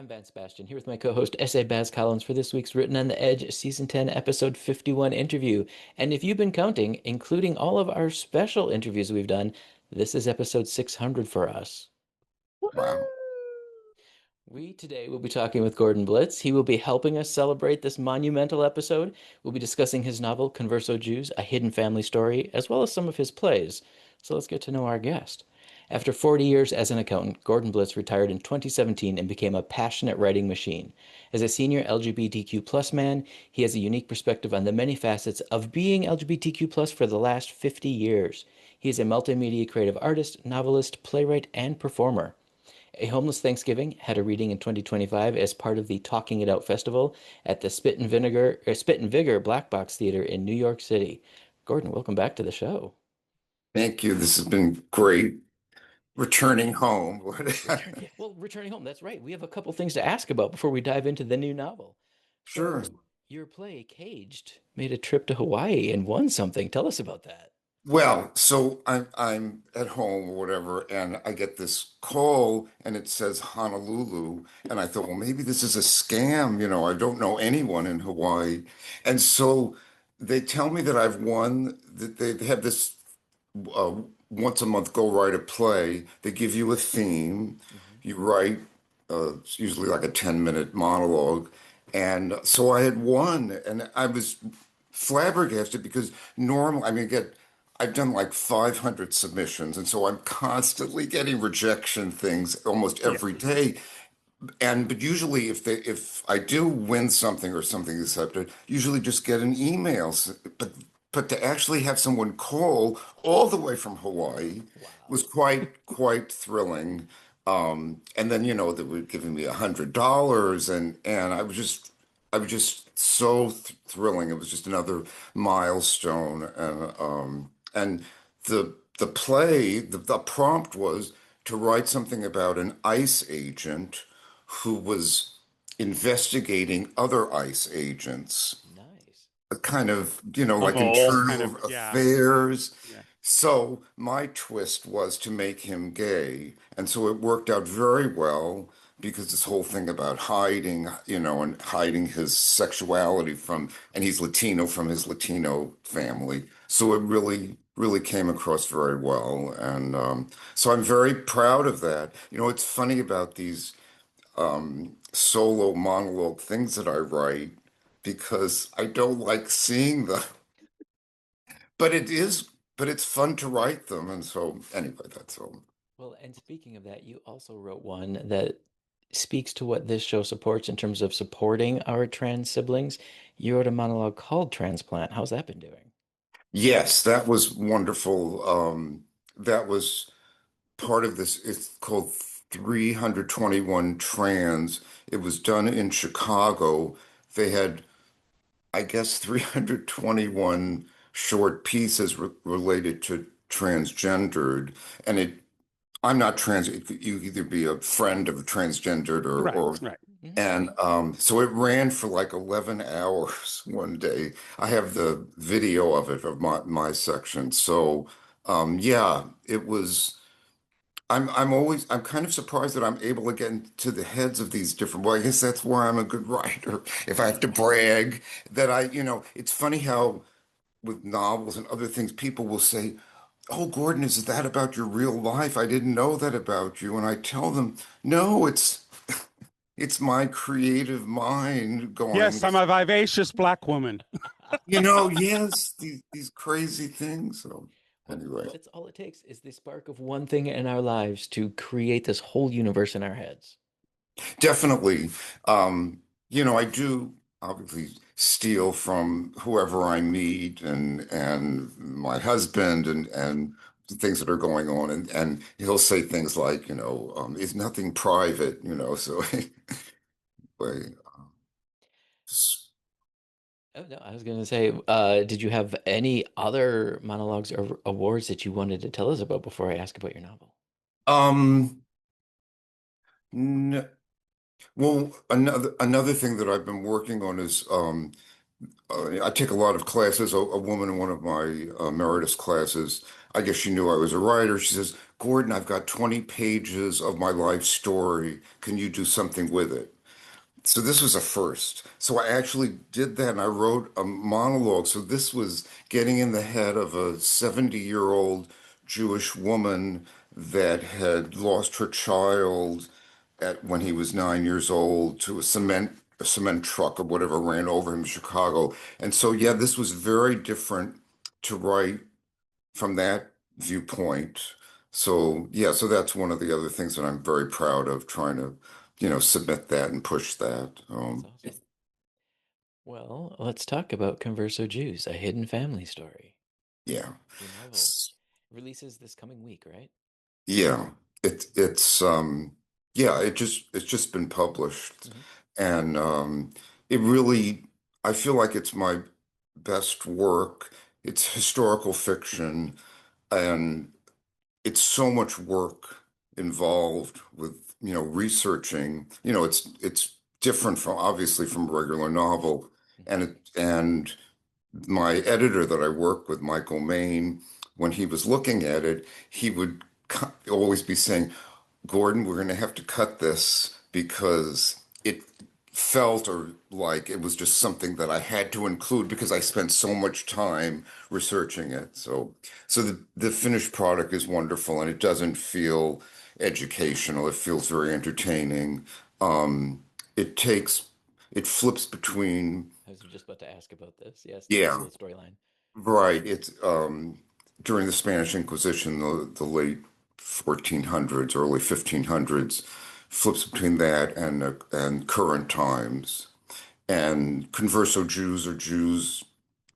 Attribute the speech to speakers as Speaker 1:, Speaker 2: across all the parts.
Speaker 1: I'm Ben Sebastian, here with my co-host S.A. Baz Collins for this week's Written on the Edge Season 10, Episode 51 interview. And if you've been counting, including all of our special interviews we've done, this is episode 600 for us.
Speaker 2: Wow.
Speaker 1: We today will be talking with Gordon Blitz. He will be helping us celebrate this monumental episode. We'll be discussing his novel, Converso Jews, A Hidden Family Story, as well as some of his plays. So let's get to know our guest. After 40 years as an accountant, Gordon Blitz retired in 2017 and became a passionate writing machine. As a senior LGBTQ plus man, he has a unique perspective on the many facets of being LGBTQ plus for the last 50 years. He is a multimedia creative artist, novelist, playwright, and performer. A Homeless Thanksgiving had a reading in 2025 as part of the Talking It Out Festival at the Spit and Vigor Black Box Theater in New York City. Gordon, welcome back to the show.
Speaker 2: Thank you. This has been great. Returning home.
Speaker 1: Returning home. That's right. We have a couple things to ask about before we dive into the new novel.
Speaker 2: Sure.
Speaker 1: So, your play, Caged, made a trip to Hawaii and won something. Tell us about that.
Speaker 2: Well, so I'm at home or whatever, and I get this call and it says Honolulu. And I thought, well, maybe this is a scam. I don't know anyone in Hawaii. And so they tell me that I've won, that they have this uh, once a month go write a play. They give you a theme.
Speaker 1: Hmm.
Speaker 2: You write, it's usually like a 10-minute monologue. And so I had won, and I was flabbergasted because normally, I mean, I've done like 500 submissions, and so I'm constantly getting rejection things almost
Speaker 3: Yeah.
Speaker 2: every day. But usually, if I do win something or something is accepted, usually just get an email. But to actually have someone call all the way from Hawaii
Speaker 1: Wow.
Speaker 2: was quite thrilling. And then they were giving me $100, and I was just so thrilling. It was just another milestone, and the play, the prompt was to write something about an ICE agent who was investigating other ICE agents,
Speaker 1: Nice.
Speaker 2: a kind of, like
Speaker 3: Bubble kind of,
Speaker 2: internal
Speaker 3: yeah,
Speaker 2: affairs.
Speaker 3: yeah.
Speaker 2: So my twist was to make him gay. And so it worked out very well because this whole thing about hiding, and hiding his sexuality and he's Latino from his Latino family. So it really came across very well. And so I'm very proud of that. It's funny about these solo monologue things that I write because I don't like seeing them, but it's fun to write them. And so anyway, that's all.
Speaker 1: Well, and speaking of that, you also wrote one that speaks to what this show supports in terms of supporting our trans siblings. You wrote a monologue called Transplant. How's that been doing?
Speaker 2: Yes, that was wonderful. That was part of this. It's called 321 Trans. It was done in Chicago. They had, I guess, 321 short pieces related to transgendered. And I'm not trans. You either be a friend of a transgendered or,
Speaker 3: Right,
Speaker 2: or
Speaker 3: right.
Speaker 1: Hmm.
Speaker 2: and so it ran for like 11 hours one day. I have the video of it, of my section. So yeah, it was. I'm kind of surprised that I'm able to get into the heads of these different. Well, I guess that's why I'm a good writer. If I have to brag that it's funny how with novels and other things, people will say, "Oh, Gordon, is that about your real life? I didn't know that about you." And I tell them, "No, it's my creative mind
Speaker 3: Yes,
Speaker 2: going,
Speaker 3: I'm a vivacious black woman.
Speaker 2: yes, these crazy things." So
Speaker 1: Well,
Speaker 2: anyway,
Speaker 1: that's all it takes is the spark of one thing in our lives to create this whole universe in our heads.
Speaker 2: definitely, I do obviously steal from whoever I meet and my husband and the things that are going on, and he'll say things like, it's nothing private, so anyway,
Speaker 1: Oh, no, I was going to say, did you have any other monologues or awards that you wanted to tell us about before I ask about your novel?
Speaker 2: um, n well, another thing that I've been working on is I take a lot of classes. A woman in one of my emeritus classes, I guess she knew I was a writer. She says, "Gordon, I've got 20 pages of my life story. Can you do something with it?" So this was a first. So I actually did that and I wrote a monologue. So this was getting in the head of a 70-year-old Jewish woman that had lost her child at when he was 9 years old to a cement truck or whatever ran over him in Chicago. And so yeah, this was very different to write from that viewpoint. So yeah, so that's one of the other things that I'm very proud of trying to, submit that and push that.
Speaker 1: That's awesome. Well, let's talk about Converso Jews, a hidden family story.
Speaker 2: Yeah.
Speaker 1: Your novel
Speaker 2: S-
Speaker 1: releases this coming week, right?
Speaker 2: Yeah. It's yeah, it's just been published
Speaker 1: Hmm.
Speaker 2: and it really I feel like it's my best work. It's historical fiction and it's so much work involved with, researching. It's different from obviously from a regular novel.
Speaker 1: Hmm.
Speaker 2: And my editor that I work with, Michael Main, when he was looking at it, he would always be saying, Gordon, we're going to have to cut this because it felt or like it was just something that I had to include because I spent so much time researching it. So the finished product is wonderful and it doesn't feel educational. It feels very entertaining. Um, it takes, it flips between,
Speaker 1: I was just about to ask about this. Yes, the
Speaker 2: yeah,
Speaker 1: medieval storyline.
Speaker 2: right. It's during the Spanish Inquisition, the late 1400s, early 1500s, flips between that and current times. And Converso Jews are Jews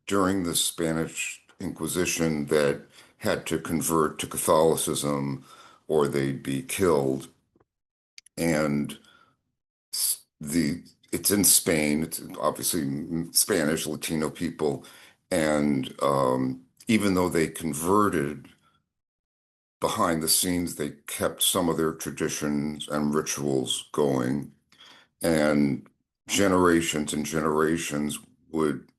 Speaker 2: during the Spanish Inquisition that had to convert to Catholicism or they'd be killed. And the it's in Spain. It's obviously Spanish, Latino people, and even though they converted behind the scenes, they kept some of their traditions and rituals going, and generations and generations would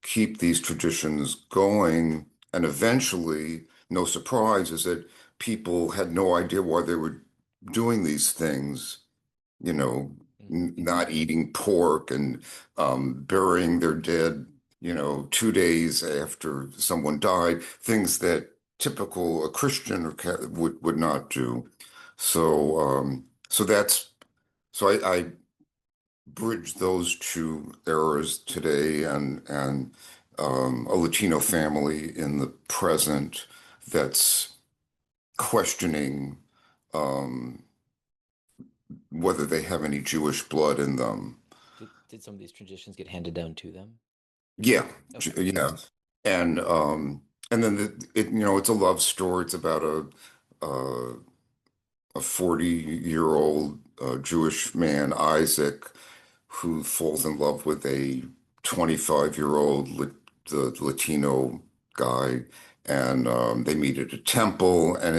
Speaker 2: keep these traditions going, and eventually, no surprise, is that people had no idea why they were doing these things you know,
Speaker 1: Hmm.
Speaker 2: not eating pork and burying their dead, 2 days after someone died, things that typical a Christian or would not do. So I bridge those two eras today and a Latino family in the present that's questioning um, whether they have any Jewish blood in them.
Speaker 1: Did some of these traditions get handed down to them?
Speaker 2: Yeah,
Speaker 1: Okay.
Speaker 2: yeah, and and then it's a love story. It's about uh, a 40-year-old Jewish man, Isaac, who falls in love with a 25-year-old the Latino guy, and they meet at a temple, and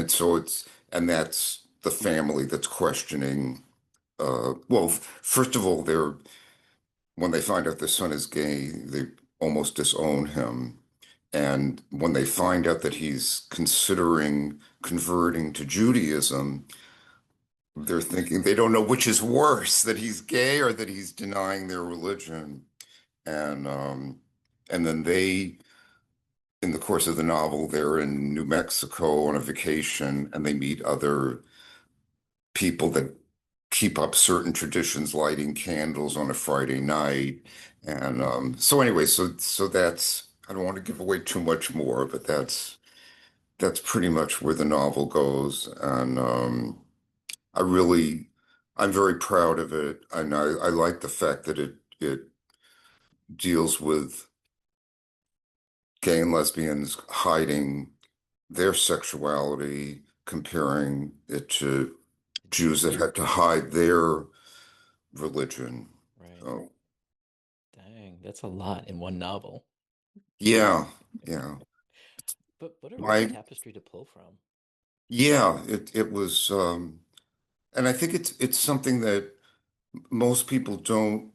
Speaker 2: and that's the family that's questioning. Well, first of all, when they find out the son is gay, they almost disown him. And when they find out that he's considering converting to Judaism, they're thinking they don't know which is worse, that he's gay or that he's denying their religion. And and then in the course of the novel, they're in New Mexico on a vacation, and they meet other people that keep up certain traditions, lighting candles on a Friday night. And so anyway, so that's I don't want to give away too much more, but that's pretty much where the novel goes. And I really I'm very proud of it. And I like the fact that it deals with gay and lesbians hiding their sexuality, comparing it to
Speaker 1: The
Speaker 2: Jews that
Speaker 1: Jews.
Speaker 2: had to hide their religion.
Speaker 1: Right.
Speaker 2: So
Speaker 1: Dang, that's a lot in one novel.
Speaker 2: yeah, yeah.
Speaker 1: But what a rich
Speaker 2: My
Speaker 1: tapestry to pull from.
Speaker 2: yeah, it was and I think it's something that most people don't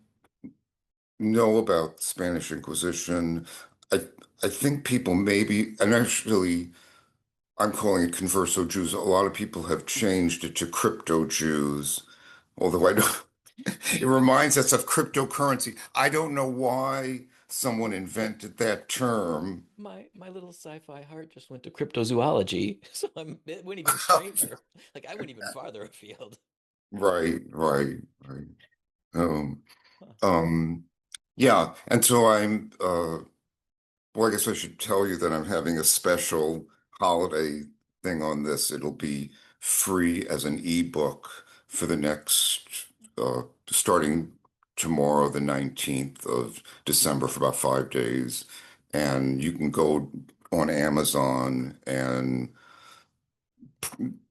Speaker 2: know about the Spanish Inquisition. I I think people maybe and actually I'm calling it Converso Jews. A lot of people have changed it to crypto Jews, although I don't. It reminds us of cryptocurrency. I don't know why someone invented that term.
Speaker 1: My little sci-fi heart just went to cryptozoology, so it went even stranger. Like I went even farther afield.
Speaker 2: Right, right, right. Um,
Speaker 1: Huh.
Speaker 2: um, yeah, and so well, I guess I should tell you that I'm having a special holiday thing on this. It'll be free as an ebook for the next, starting tomorrow, the 19th of December, for about 5 days. And you can go on Amazon and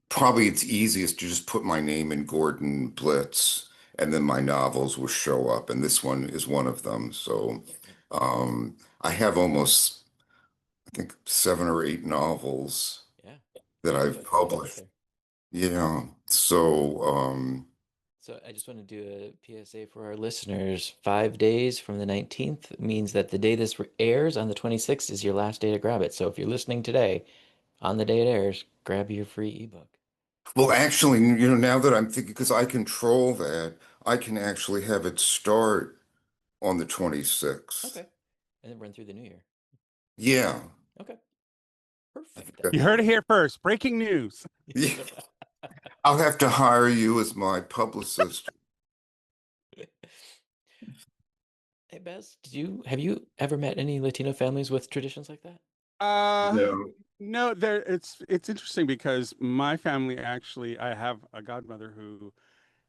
Speaker 2: probably it's easiest to just put my name in Gordon Blitz, and then my novels will show up. And this one is one of them. So I have almost, I think, 7 or 8 novels
Speaker 1: Yeah,
Speaker 2: that
Speaker 1: lots of
Speaker 2: I've
Speaker 1: good stuff out
Speaker 2: published.
Speaker 1: there.
Speaker 2: Yeah. So,
Speaker 1: So I just want to do a PSA for our listeners. 5 days from the 19th means that the day this airs on the 26th is your last day to grab it. So if you're listening today, on the day it airs, grab your free ebook.
Speaker 2: well, actually, now that I'm thinking, because I control that, I can actually have it start on the 26th.
Speaker 1: Okay. And then run through the new year.
Speaker 2: Yeah.
Speaker 1: Okay.
Speaker 2: I
Speaker 1: Perfect.
Speaker 2: think
Speaker 1: That'd
Speaker 2: that,
Speaker 3: You
Speaker 1: be
Speaker 3: heard it
Speaker 1: great.
Speaker 3: here first. Breaking news.
Speaker 2: yeah, I'll have to hire you as my publicist.
Speaker 1: Hey, Bez, have you ever met any Latino families with traditions like that?
Speaker 3: Uh,
Speaker 2: No.
Speaker 3: no, it's interesting because my family actually, I have a godmother who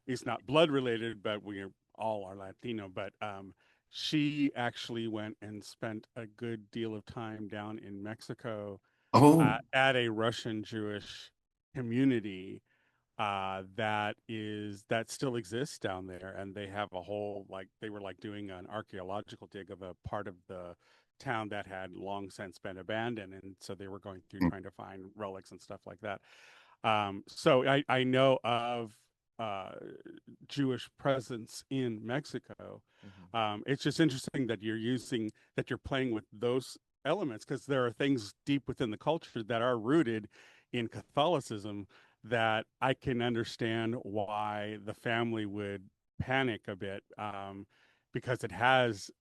Speaker 3: is not blood related, but we all are Latino. But she actually went and spent a good deal of time down in Mexico
Speaker 2: Oh.
Speaker 3: at a Russian Jewish community that still exists down there, and they have a whole, like, they were like doing an archaeological dig of a part of the town that had long since been abandoned, and so they were going through trying to find relics and stuff like that. So I know of uh, Jewish presence in Mexico.
Speaker 1: Hmm.
Speaker 3: It's just interesting that you're playing with those elements, because there are things deep within the culture that are rooted in Catholicism that I can understand why the family would panic a bit, because it has,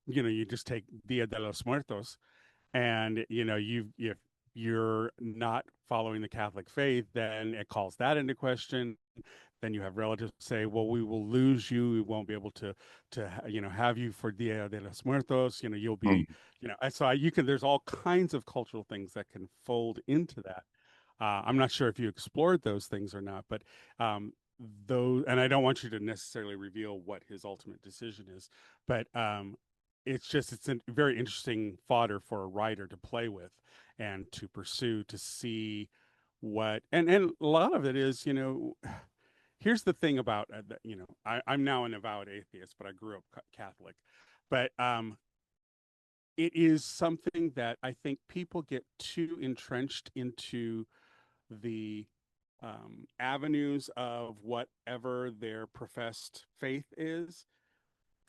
Speaker 3: you just take Dia de los Muertos, and if you're not following the Catholic faith, then it calls that into question. Then you have relatives say, well, we will lose you, we won't be able to have you for Dia de los Muertos, you'll be,
Speaker 2: Mm.
Speaker 3: you can, there's all kinds of cultural things that can fold into that. I'm not sure if you explored those things or not, but those, and I don't want you to necessarily reveal what his ultimate decision is, but it's a very interesting fodder for a writer to play with and to pursue, to see and a lot of it is, here's the thing about I'm now an avowed atheist, but I grew up Catholic, but it is something that I think people get too entrenched into the avenues of whatever their professed faith is,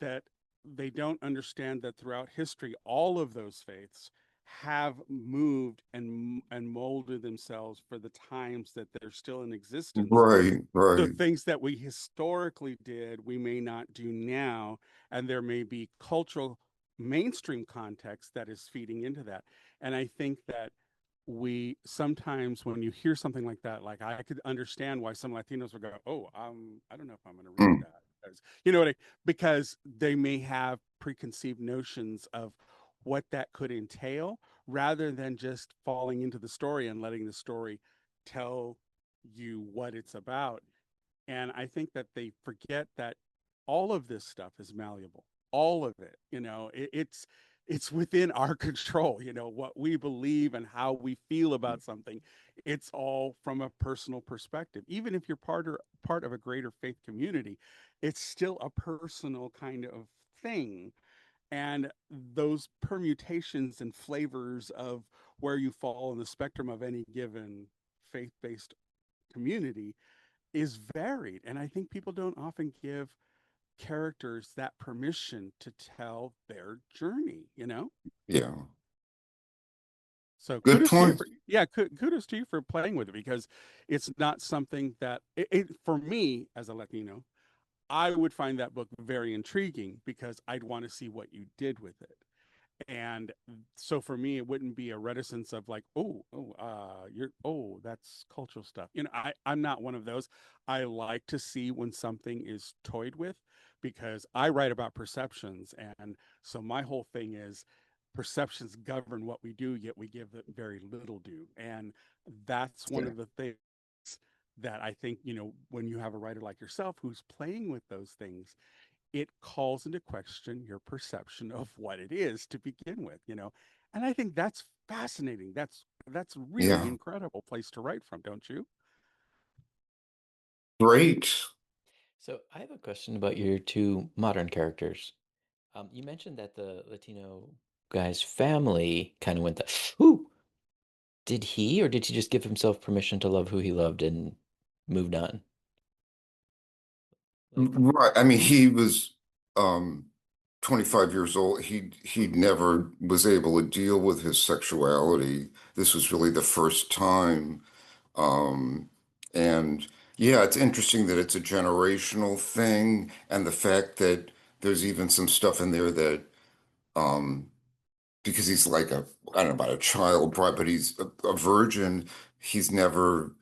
Speaker 3: that they don't understand that throughout history, all of those faiths have moved and molded themselves for the times that they're still in existence.
Speaker 2: Right,
Speaker 3: So
Speaker 2: right.
Speaker 3: things that we historically did, we may not do now, and there may be cultural mainstream context that is feeding into that. And I think that we sometimes, when you hear something like that, like, I could understand why some Latinos would go, "Oh, I don't know if I'm going to read
Speaker 2: Mm.
Speaker 3: that," because you know what I, because they may have preconceived notions of what that could entail, rather than just falling into the story and letting the story tell you what it's about. And I think that they forget that all of this stuff is malleable. All of it, it's within our control. What we believe and how we feel about something. It's all from a personal perspective. Even if you're part of a greater faith community, it's still a personal kind of thing. And those permutations and flavors of where you fall in the spectrum of any given faith-based community is varied. And I think people don't often give characters that permission to tell their journey.
Speaker 2: Yeah.
Speaker 3: So
Speaker 2: Good
Speaker 3: kudos to you
Speaker 2: point.
Speaker 3: for, yeah, kudos to you for playing with it, because it's not something that for me as a Latino, I would find that book very intriguing because I'd want to see what you did with it. And so for me, it wouldn't be a reticence of like, that's cultural stuff. I'm not one of those. I like to see when something is toyed with because I write about perceptions. And so my whole thing is perceptions govern what we do, yet we give it very little due. And that's one
Speaker 2: Yeah.
Speaker 3: of the things that I think, when you have a writer like yourself who's playing with those things, it calls into question your perception of what it is to begin with. And I think that's fascinating. That's really
Speaker 2: Yeah.
Speaker 3: incredible place to write from, don't you?
Speaker 2: Great.
Speaker 1: So I have a question about your two modern characters. You mentioned that the Latino guy's family kind of went the, who did he or did he just give himself permission to love who he loved and moved on? Like,
Speaker 2: Right. I mean, he was um 25 years old. He never was able to deal with his sexuality. This was really the first time. Um and yeah, it's interesting that it's a generational thing and the fact that there's even some stuff in there that um because he's like I don't know about a child bride, but he's a virgin. He's never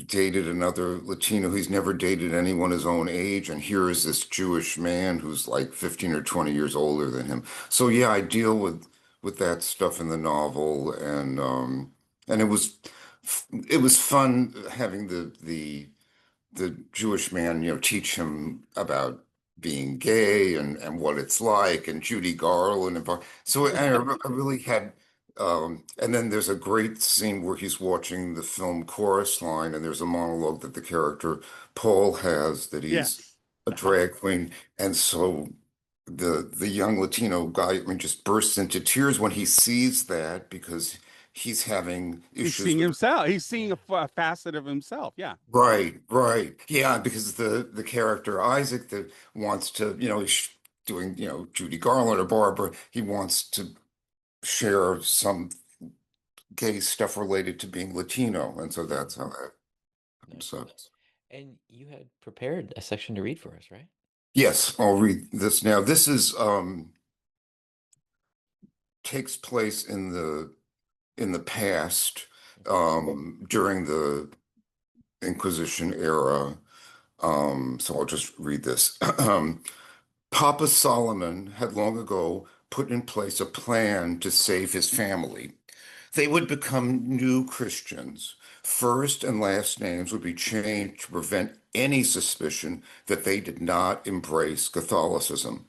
Speaker 2: dated another Latino. He's never dated anyone his own age. And here is this Jewish man who's like 15 or 20 years older than him. So yeah, I deal with that stuff in the novel, and it was fun having the Jewish man, teach him about being gay and what it's like, and Judy Garland. So I really had, and then there's a great scene where he's watching the film Chorus Line, and there's a monologue that the character Paul has that he's
Speaker 3: Yes.
Speaker 2: a drag queen, and so the young Latino guy, I mean, just bursts into tears when he sees that because he's having
Speaker 3: He's
Speaker 2: issues
Speaker 3: seeing
Speaker 2: with.
Speaker 3: himself. He's seeing
Speaker 1: yeah,
Speaker 3: a facet of himself. Yeah.
Speaker 2: Right, right. Yeah, because the character Isaac that wants to, he's doing, Judy Garland or Barbara, he wants to share some gay stuff related to being Latino, and so that's
Speaker 1: mhm,
Speaker 2: how that comes
Speaker 1: nice.
Speaker 2: up.
Speaker 1: And you had prepared a section to read for us, right?
Speaker 2: Yes, I'll read this now. This is takes place in the past, during the Inquisition era. So I'll just read this. Papa Solomon had long ago put in place a plan to save his family. They would become new Christians. First and last names would be changed to prevent any suspicion that they did not embrace Catholicism.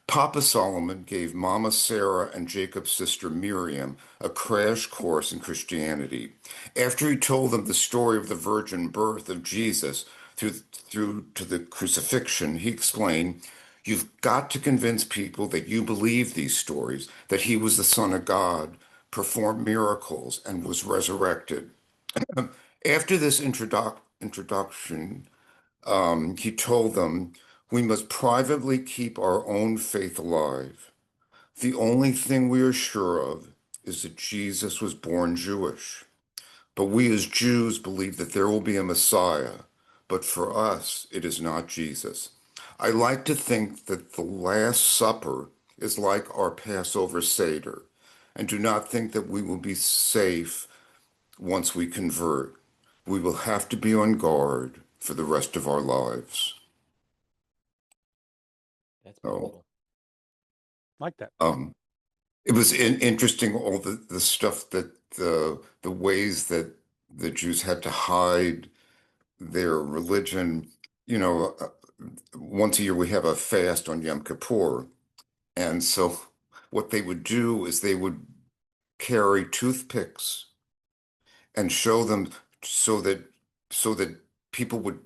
Speaker 2: Papa Solomon gave Mama Sarah and Jacob's sister Miriam a crash course in Christianity. After he told them the story of the virgin birth of Jesus through to the crucifixion, he explained, "You've got to convince people that you believe these stories, that he was the Son of God, performed miracles, and was resurrected." After this introduction, he told them, "We must privately keep our own faith alive. The only thing we are sure of is that Jesus was born Jewish. But we as Jews believe that there will be a Messiah, but for us, it is not Jesus. I like to think that the Last Supper is like our Passover Seder, and do not think that we will be safe once we convert. We will have to be on guard for the rest of our lives."
Speaker 1: That's
Speaker 2: So,
Speaker 1: beautiful.
Speaker 3: Like that.
Speaker 2: um, it was interesting all the stuff that the ways that the Jews had to hide their religion. You know, once a year we have a fast on Yom Kippur, and so what they would do is they would carry toothpicks and show them so that so that people would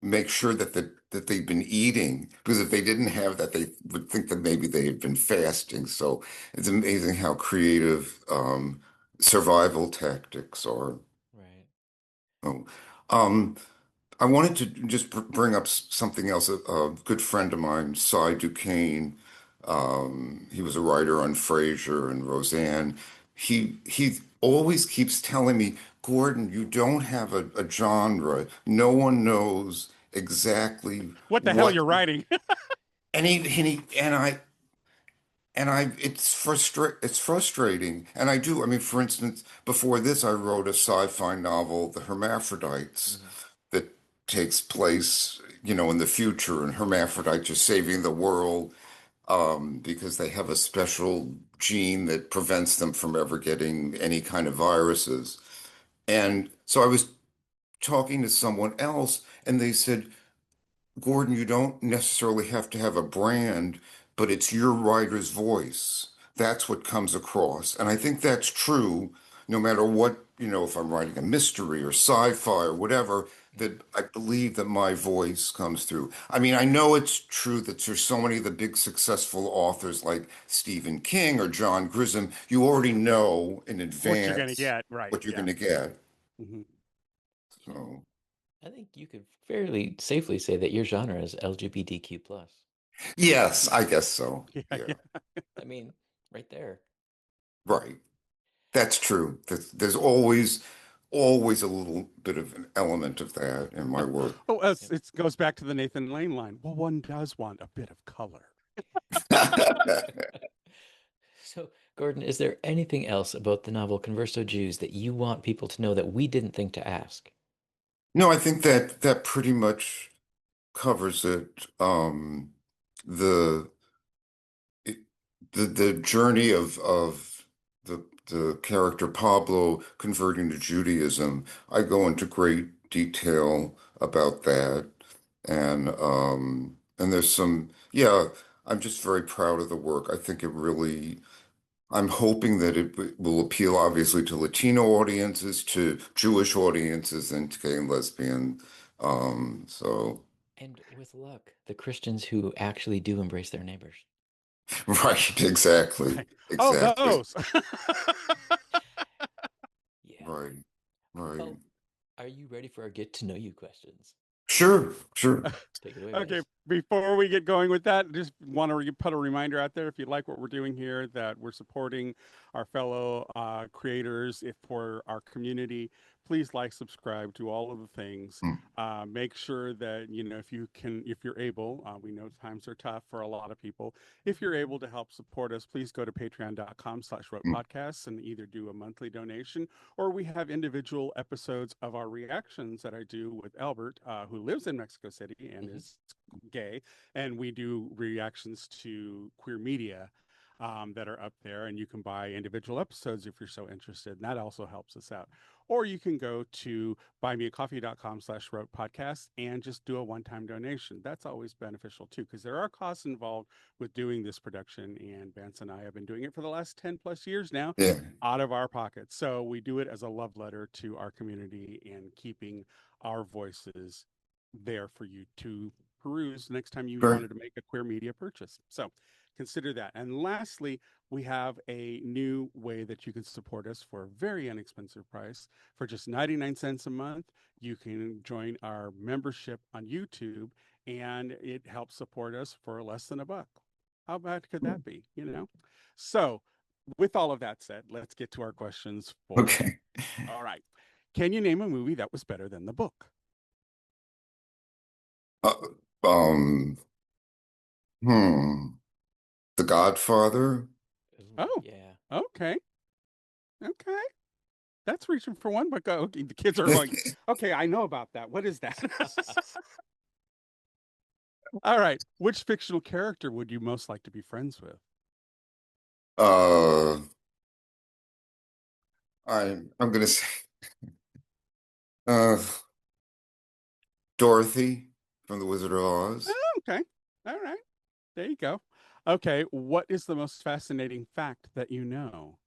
Speaker 2: make sure that they'd been eating, because if they didn't have that, they would think that maybe they had been fasting. So it's amazing how creative survival tactics are.
Speaker 1: Right.
Speaker 2: Oh. Um, I wanted to just bring up something else. A good friend of mine, Cy Duquesne, he was a writer on Frasier and Roseanne. He always keeps telling me, "Gordon, you don't have a genre. No one knows exactly
Speaker 3: What the hell
Speaker 2: what,
Speaker 3: you're writing.
Speaker 2: and it's frustrating. And I do, I mean, for instance, before this, I wrote a sci-fi novel, The Hermaphrodites,
Speaker 1: Hmm.
Speaker 2: that takes place, in the future, and hermaphrodites are saving the world, because they have a special gene that prevents them from ever getting any kind of viruses. And so I was talking to someone else, and they said, Gordon, you don't necessarily have to have a brand, but it's your writer's voice. That's what comes across. And I think that's true no matter what, if I'm writing a mystery or sci-fi or whatever,
Speaker 1: Hmm.
Speaker 2: that I believe that my voice comes through. I mean, I know it's true that there's so many of the big successful authors like Stephen King or John Grisham, you already know in
Speaker 3: What you're gonna
Speaker 2: advance
Speaker 3: get, right?
Speaker 2: what you're
Speaker 3: Yeah.
Speaker 2: going to get.
Speaker 3: Hmm.
Speaker 1: Yeah.
Speaker 2: So,
Speaker 1: I think you could fairly safely say that your genre is LGBTQ plus.
Speaker 2: yes, I guess so.
Speaker 3: Yeah,
Speaker 2: Yeah,
Speaker 3: yeah.
Speaker 1: I mean, right there.
Speaker 2: right. That's true. There's always a little bit of an element of that in my work.
Speaker 3: Oh,
Speaker 1: Yep.
Speaker 3: it goes back to the Nathan Lane line. Well, one does want a bit of color.
Speaker 1: So, Gordon, is there anything else about the novel Converso Jews that you want people to know that we didn't think to ask?
Speaker 2: No, I think that pretty much covers it. The it, the journey of the character Pablo converting to Judaism. I go into great detail about that, and there's some, yeah. I'm just very proud of the work. I think it really. I'm hoping that will appeal, obviously, to Latino audiences, to Jewish audiences, and to gay and lesbian. So,
Speaker 1: And with luck, the Christians who actually do embrace their neighbors.
Speaker 2: right, exactly,
Speaker 3: Right. Oh,
Speaker 2: exactly,
Speaker 3: those.
Speaker 1: Yeah.
Speaker 2: right, right.
Speaker 1: Well, are you ready for our get to know you questions?
Speaker 2: Sure, sure.
Speaker 1: Take it away,
Speaker 3: Okay,
Speaker 1: Bryce.
Speaker 3: before we get going with that, just want to put a reminder out there if you like what we're doing here, that we're supporting our fellow creators. If for our community, please like, subscribe, do all of the things.
Speaker 2: Hmm.
Speaker 3: Make sure that, if you can, if you're able, we know times are tough for a lot of people. If you're able to help support us, please go to patreon.com/wrote
Speaker 2: Hmm.
Speaker 3: podcasts and either do a monthly donation, or we have individual episodes of our reactions that I do with Albert, who lives in Mexico City and
Speaker 1: Hmm.
Speaker 3: is gay, and we do reactions to queer media that are up there, and you can buy individual episodes if you're so interested, and that also helps us out. Or you can go to buymeacoffee.com/wrote podcast and just do a one-time donation. That's always beneficial too, because there are costs involved with doing this production, and Vance and I have been doing it for the last 10 plus years now
Speaker 2: Yeah,
Speaker 3: out of our pockets. So we do it as a love letter to our community and keeping our voices there for you to peruse next time you
Speaker 2: great.
Speaker 3: wanted to make a queer media purchase. So consider that. And lastly, we have a new way that you can support us for a very inexpensive price. For just 99 cents a month, you can join our membership on YouTube, and it helps support us for less than $1. How bad could that be? So with all of that said, let's get to our questions for you.
Speaker 2: Okay.
Speaker 3: All right. Can you name a movie that was better than the book?
Speaker 2: Uh, um, hmm. The Godfather.
Speaker 1: Ooh,
Speaker 3: Oh,
Speaker 1: yeah.
Speaker 3: okay. Okay. That's reaching for one, but go. Okay, the kids are going, okay, I know about that. What is that? All right. Which fictional character would you most like to be friends with?
Speaker 2: uh, I'm gonna say uh, Dorothy from The Wizard of Oz.
Speaker 3: Oh, okay. All right. There you go. Okay. What is the most fascinating fact that you know?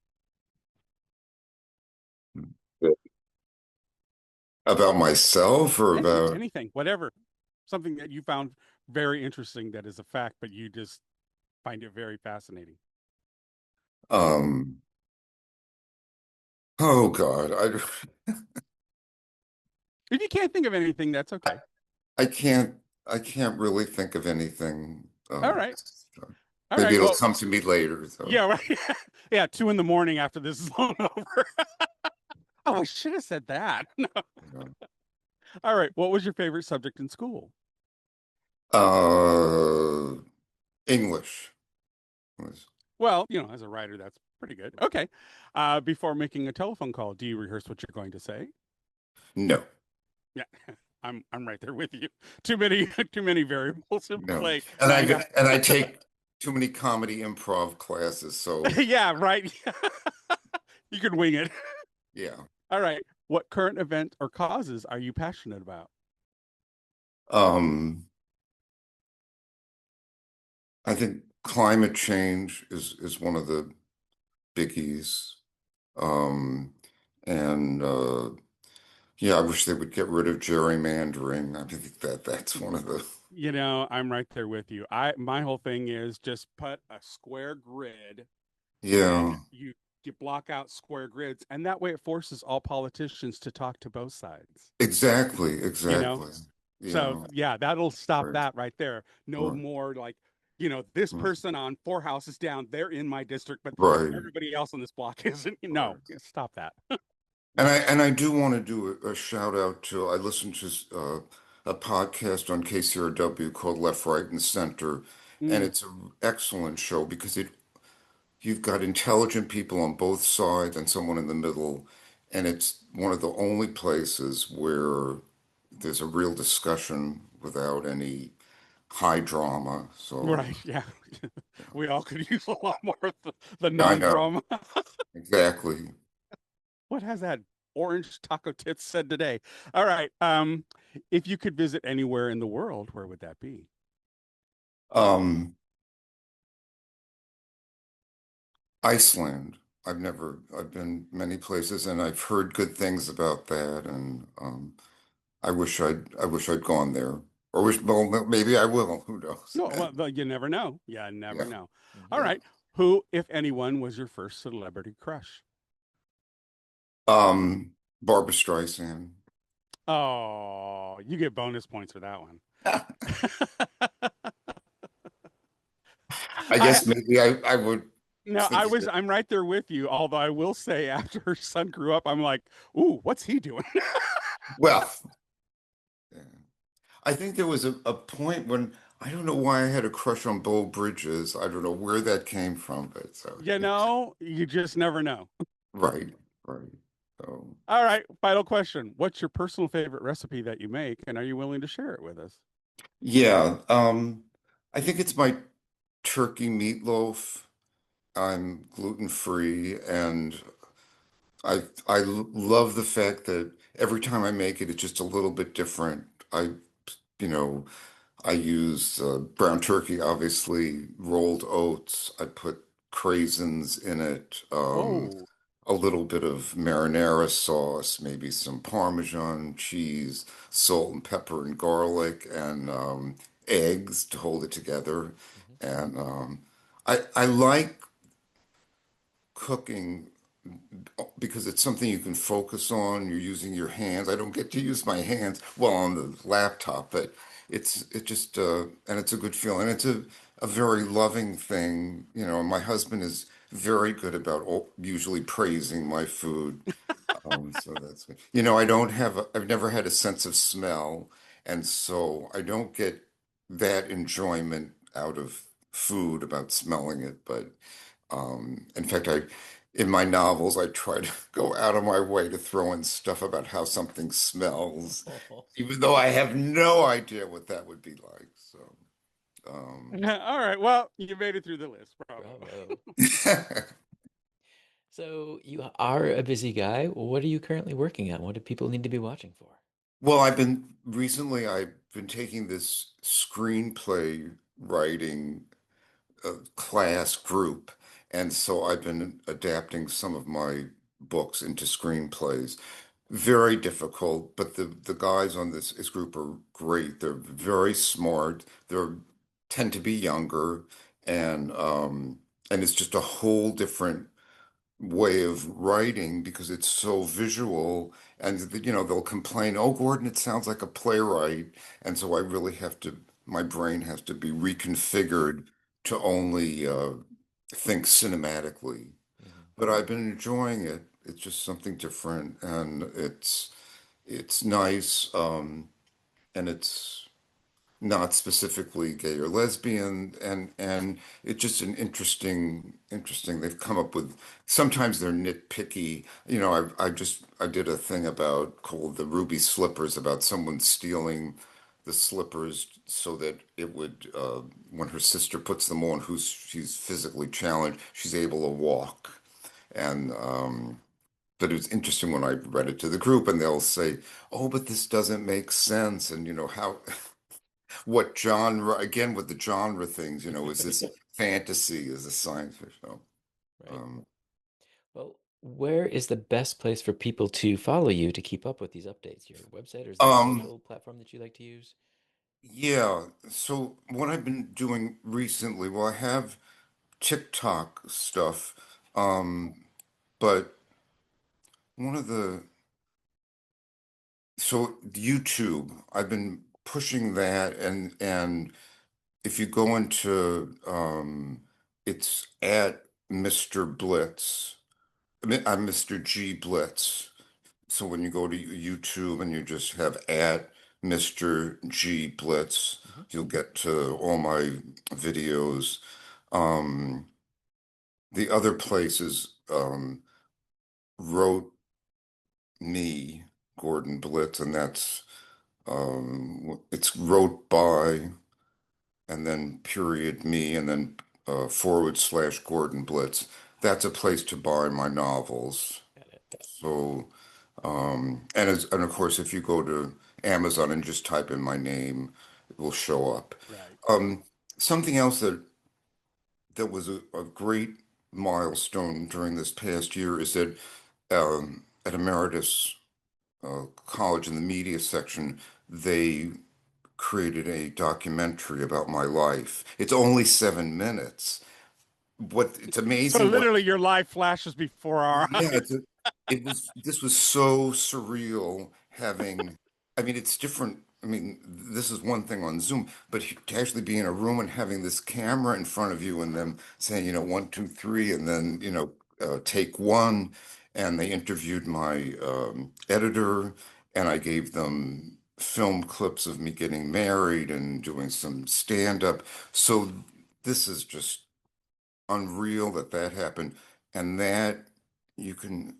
Speaker 2: About myself or about
Speaker 3: Anything, whatever. Something that you found very interesting that is a fact, but you just find it very fascinating.
Speaker 2: um oh God,
Speaker 3: If you can't think of anything, that's
Speaker 2: I,
Speaker 3: okay.
Speaker 2: I can't I can't really think of anything.
Speaker 3: All right.
Speaker 2: So
Speaker 3: All
Speaker 2: maybe
Speaker 3: right.
Speaker 2: it'll
Speaker 3: Well,
Speaker 2: come to me later. So
Speaker 3: yeah, right. Yeah, 2 in the morning after this is long over. Oh, I should have said that. No.
Speaker 2: you know.
Speaker 3: All right. What was your favorite subject in school?
Speaker 2: Uh, English was
Speaker 3: Well, as a writer, that's pretty good. Okay. Before making a telephone call, do you rehearse what you're going to say?
Speaker 2: no,
Speaker 3: Yeah, I'm right there with you. Too many too many variables in
Speaker 2: no,
Speaker 3: play.
Speaker 2: and
Speaker 3: Now you have
Speaker 2: I take too many comedy improv classes, so
Speaker 3: yeah, right. You can wing it.
Speaker 2: yeah.
Speaker 3: All right. What current event or causes are you passionate about?
Speaker 2: Um, I think climate change is one of the biggies. Um, and yeah, I wish they would get rid of gerrymandering. I think that's one of the
Speaker 3: I'm right there with you. My whole thing is just put a square grid and
Speaker 2: yeah,
Speaker 3: you block out square grids, and that way it forces all politicians to talk to both sides.
Speaker 2: exactly,
Speaker 3: You know,
Speaker 2: exactly.
Speaker 3: so
Speaker 2: Yeah,
Speaker 3: yeah, that'll stop
Speaker 2: right,
Speaker 3: that right there. No
Speaker 2: right,
Speaker 3: more like, this
Speaker 2: right,
Speaker 3: person on four houses down, they're in my district, but
Speaker 2: right,
Speaker 3: everybody else on this block isn't. No,
Speaker 2: right.
Speaker 3: stop that.
Speaker 2: And I do want to do a shout out to I listened to a podcast on KCRW called Left, Right, and Center, and
Speaker 3: Mm,
Speaker 2: it's an excellent show because you've got intelligent people on both sides and someone in the middle, and it's one of the only places where there's a real discussion without any high drama. So
Speaker 3: right. Yeah. We all could use a lot more of the
Speaker 2: I know
Speaker 3: non-drama.
Speaker 2: exactly.
Speaker 3: What has that orange taco tits said today? All right. If you could visit anywhere in the world, where would that be?
Speaker 2: Um, Iceland. I've been many places and I've heard good things about that. And I wish I'd gone there. Or wish, well, maybe I will. Who knows?
Speaker 3: No, well, you never know. Yeah, never
Speaker 2: Yeah,
Speaker 3: know. All
Speaker 1: Mhm.
Speaker 2: yeah.
Speaker 3: right. Who, if anyone, was your first celebrity crush?
Speaker 2: Barbara Streisand.
Speaker 3: Oh, you get bonus points for that one.
Speaker 2: I
Speaker 3: I
Speaker 2: guess maybe I would
Speaker 3: no,
Speaker 2: think of it.
Speaker 3: I'm right there with you. Although I will say, after her son grew up, I'm like, ooh, what's he doing?
Speaker 2: Well, yeah. I think there was a point when I don't know why I had a crush on Beau Bridges. I don't know where that came from, but so
Speaker 3: You just never know.
Speaker 2: right, right. So
Speaker 3: All right, final question. What's your personal favorite recipe that you make, and are you willing to share it with us?
Speaker 2: yeah, I think it's my turkey meatloaf. I'm gluten free, and love the fact that every time I make it, it's just a little bit different. You know, I use brown turkey, obviously, rolled oats. I put craisins in it,
Speaker 3: Oh,
Speaker 2: a little bit of marinara sauce, maybe some Parmesan cheese, salt and pepper and garlic, and eggs to hold it together.
Speaker 1: Mhm.
Speaker 2: And I like cooking because it's something you can focus on. You're using your hands. I don't get to use my hands well on the laptop, but it just and it's a good feeling. It's a very loving thing, you know. My husband is very good about usually praising my food. So that's good. You know, I've never had a sense of smell, and so I don't get that enjoyment out of food about smelling it, but in fact, in my novels, I try to go out of my way to throw in stuff about how something smells,
Speaker 1: Oh,
Speaker 2: even though I have no idea what that would be like. So, um,
Speaker 3: all right. Well, you made it through the list. Bravo.
Speaker 1: bravo. So you are a busy guy. What are you currently working on? What do people need to be watching for?
Speaker 2: well, I've been taking this screenplay writing class group, and so I've been adapting some of my books into screenplays. Very difficult, but the guys on this group are great. They're very smart. They're tend to be younger, and it's just a whole different way of writing because it's so visual. And you know, they'll complain, "Oh, Gordon, it sounds like a playwright," and so I really have to. My brain has to be reconfigured to only think cinematically.
Speaker 1: Mhm.
Speaker 2: But I've been enjoying it. It's just something different, and it's nice, and it's not specifically gay or lesbian, and it's just an interesting they've come up with, sometimes they're nitpicky. I did a thing about called the ruby slippers, about someone stealing the slippers so that it would when her sister puts them on, who's she's physically challenged, she's able to walk. And but it was interesting when I read it to the group, and they'll say, "Oh, but this doesn't make sense," and how what genre, again with the genre things, is this
Speaker 1: Yeah,
Speaker 2: fantasy, is this science fiction?
Speaker 1: right.
Speaker 2: Um,
Speaker 1: Well, where is the best place for people to follow you to keep up with these updates? Your website, or is there a
Speaker 2: um,
Speaker 1: social platform that you like to use?
Speaker 2: yeah. So what I've been doing recently, well, I have TikTok stuff, but one of the so YouTube, I've been pushing that, and if you go into it's at Mr. Blitz. I'm Mr. G Blitz. So when you go to YouTube and you just have at Mr. G Blitz,
Speaker 1: Hmm.
Speaker 2: you'll get to all my videos. Um, the other places wrote me, Gordon Blitz, and that's it's wrote by and then period me and then / Gordon Blitz. That's a place to buy my novels.
Speaker 1: Got it.
Speaker 2: So, and of course, if you go to Amazon and just type in my name, it will show up.
Speaker 3: Right.
Speaker 2: Um, something else that was a great milestone during this past year is that at Emeritus College in the media section, they created a documentary about my life. It's only 7 minutes. It's
Speaker 3: So
Speaker 2: amazing what.
Speaker 3: literally, your life flashes before our
Speaker 2: Yeah,
Speaker 3: eyes.
Speaker 2: this was so surreal having, I mean, it's different. I mean, this is one thing on Zoom, but to actually be in a room and having this camera in front of you and them saying, one, two, three, and then, take one. And they interviewed my editor, and I gave them film clips of me getting married and doing some stand-up. So this is just unreal that that happened, and that you can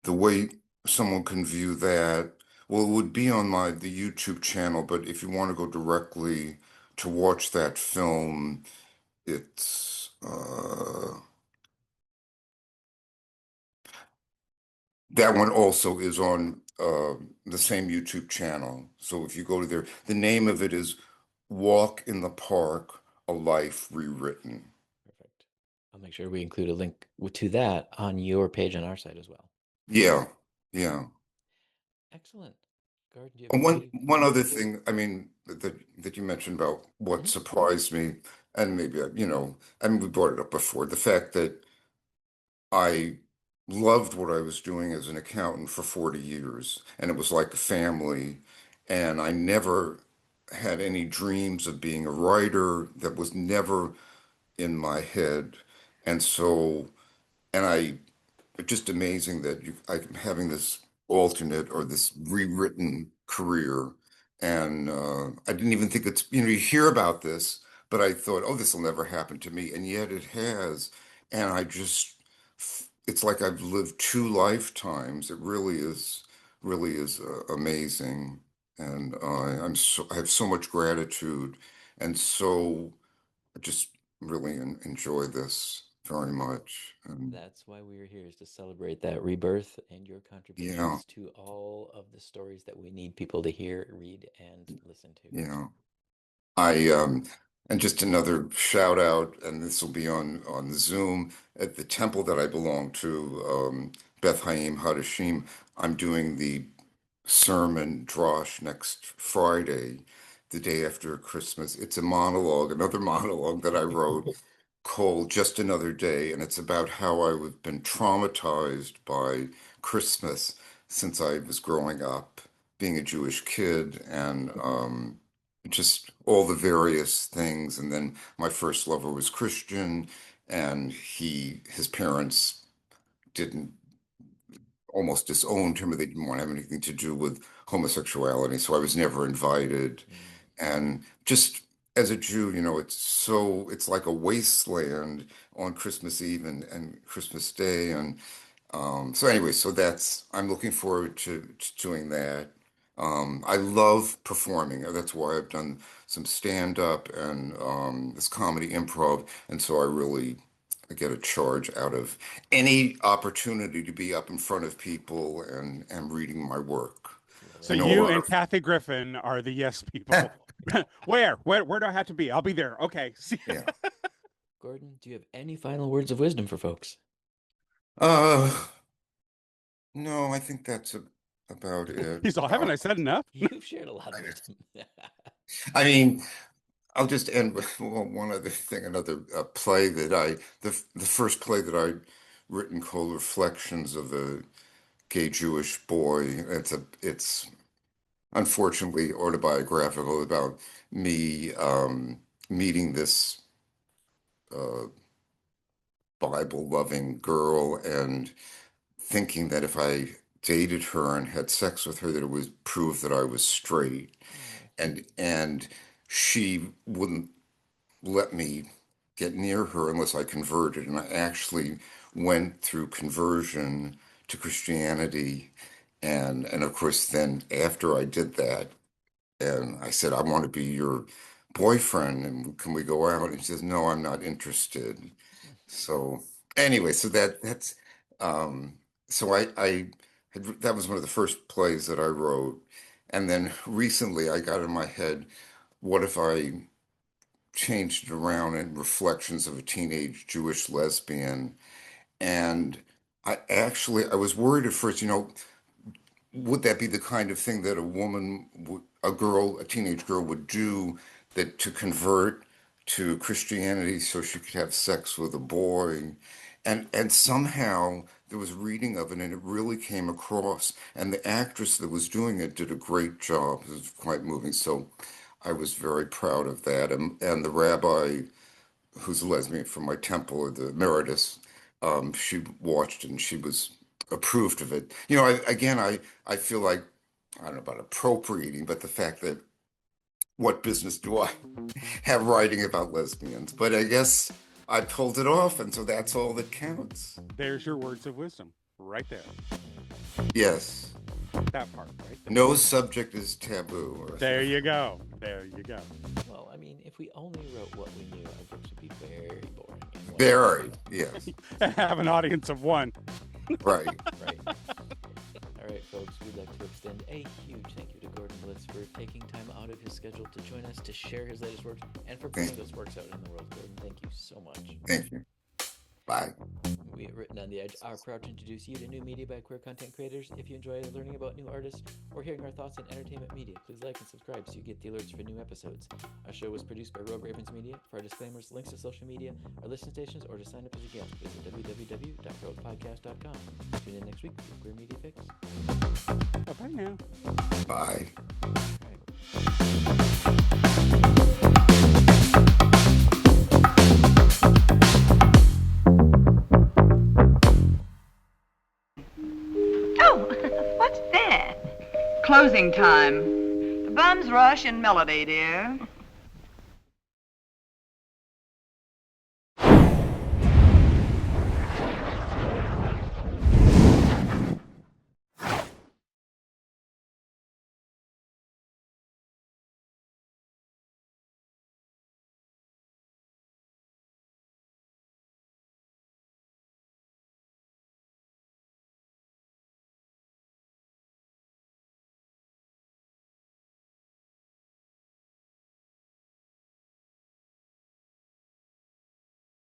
Speaker 2: the way someone can view that, well, it would be on the YouTube channel, but if you want to go directly to watch that film, it's that one also is on the same YouTube channel. So if you go to there, the name of it is Walk in the Park, A Life Rewritten.
Speaker 1: Perfect. I'll make sure we include a link to that on your page on our site as well.
Speaker 2: Yeah, yeah.
Speaker 1: Excellent. Gordon, do you have
Speaker 2: And one
Speaker 1: any?
Speaker 2: one other thing, I mean, that you mentioned about what
Speaker 1: Mhm.
Speaker 2: surprised me, and maybe I mean, we brought it up before, the fact that I loved what I was doing as an accountant for 40 years, and it was like a family, and I never had any dreams of being a writer. That was never in my head. And so, and I it's just amazing that I'm having this alternate or this rewritten career. And I didn't even think you hear about this, but I thought, oh, this will never happen to me. And yet it has. And it's like I've lived two lifetimes. It really is amazing. And I have so much gratitude. And so I just really enjoy this very much. And
Speaker 1: That's why we're here, is to celebrate that rebirth and your
Speaker 2: yeah.
Speaker 1: contributions to all of the stories that we need people to hear, read, and listen to.
Speaker 2: Yeah. I and just another shout out, and this will be on Zoom at the temple that I belong to, Beth Haim Hadashim. I'm doing the sermon drosh next Friday, the day after Christmas. It's a monologue, another monologue that I wrote called Just Another Day, and it's about how I've been traumatized by Christmas since I was growing up, being a Jewish kid, and just all the various things. And then my first lover was Christian, and his parents didn't almost disowned him, or they didn't want to have anything to do with homosexuality. So I was never invited.
Speaker 1: Mm.
Speaker 2: And just as a Jew, it's like a wasteland on Christmas Eve and Christmas Day. And so anyway, I'm looking forward to doing that. I love performing. That's why I've done some stand-up and this comedy improv. And so I get a charge out of any opportunity to be up in front of people and reading my work.
Speaker 1: Love
Speaker 3: So
Speaker 2: I
Speaker 1: it.
Speaker 2: know a
Speaker 3: you
Speaker 2: lot
Speaker 3: and Kathy Griffin are the yes people. Where do I have to be? I'll be there. Okay.
Speaker 2: yeah.
Speaker 1: Gordon, do you have any final words of wisdom for folks?
Speaker 2: Uh, no, I think about it.
Speaker 3: He's all, haven't I said enough?
Speaker 1: You've shared a lot of wisdom.
Speaker 2: I mean, I'll just end with one other thing, another play the first play that I'd written called Reflections of a Gay Jewish Boy. It's unfortunately autobiographical about me meeting this uh, Bible-loving girl and thinking that if I dated her and had sex with her, that it would prove that I was straight,
Speaker 1: Oh.
Speaker 2: and she wouldn't let me get near her unless I converted. And I actually went through conversion to Christianity. And of course, then after I did that, and I said, I want to be your boyfriend, and can we go out? And she says, no, I'm not interested. So anyway, um, so that was one of the first plays that I wrote. And then recently I got in my head, what if I changed it around in Reflections of a Teenage Jewish Lesbian? And I was worried at first, would that be the kind of thing that a teenage girl would do, that to convert to Christianity so she could have sex with a boy? And somehow there was reading of it and it really came across. And the actress that was doing it did a great job. It was quite moving. So I was very proud of that. And the rabbi, who's a lesbian from my temple, or the emeritus, she watched and she was approved of it. I feel like, I don't know about appropriating, but the fact that what business do I have writing about lesbians? But I guess I pulled it off, and so that's all that counts.
Speaker 3: There's your words of wisdom right there.
Speaker 2: Yes.
Speaker 3: That part right there.
Speaker 2: No subject is taboo.
Speaker 3: There you go. There you go.
Speaker 1: Well, I mean, if we only wrote what we knew, our books would be very boring.
Speaker 2: Very, yes.
Speaker 3: Have an audience of one.
Speaker 2: Right.
Speaker 1: Right. All right, folks, we'd like to extend a huge thank you to Gordon Blitz for taking time out of his schedule to join us to share his latest works and for putting those works out in the world. Gordon, thank you so much.
Speaker 2: Thank you. Bye.
Speaker 1: We at Written on the Edge are proud to introduce you to new media by queer content creators. If you enjoy learning about new artists or hearing our thoughts on entertainment media, please like and subscribe so you get the alerts for new episodes. Our show was produced by Rogue Ravens Media. For our disclaimers, links to social media, our listen stations, or to sign up as a guest, visit www.roguepodcast.com. Tune in next week for Queer Media Fix.
Speaker 3: Bye now.
Speaker 2: Bye.
Speaker 4: What's that? Closing time. The bums rush in melody, dear.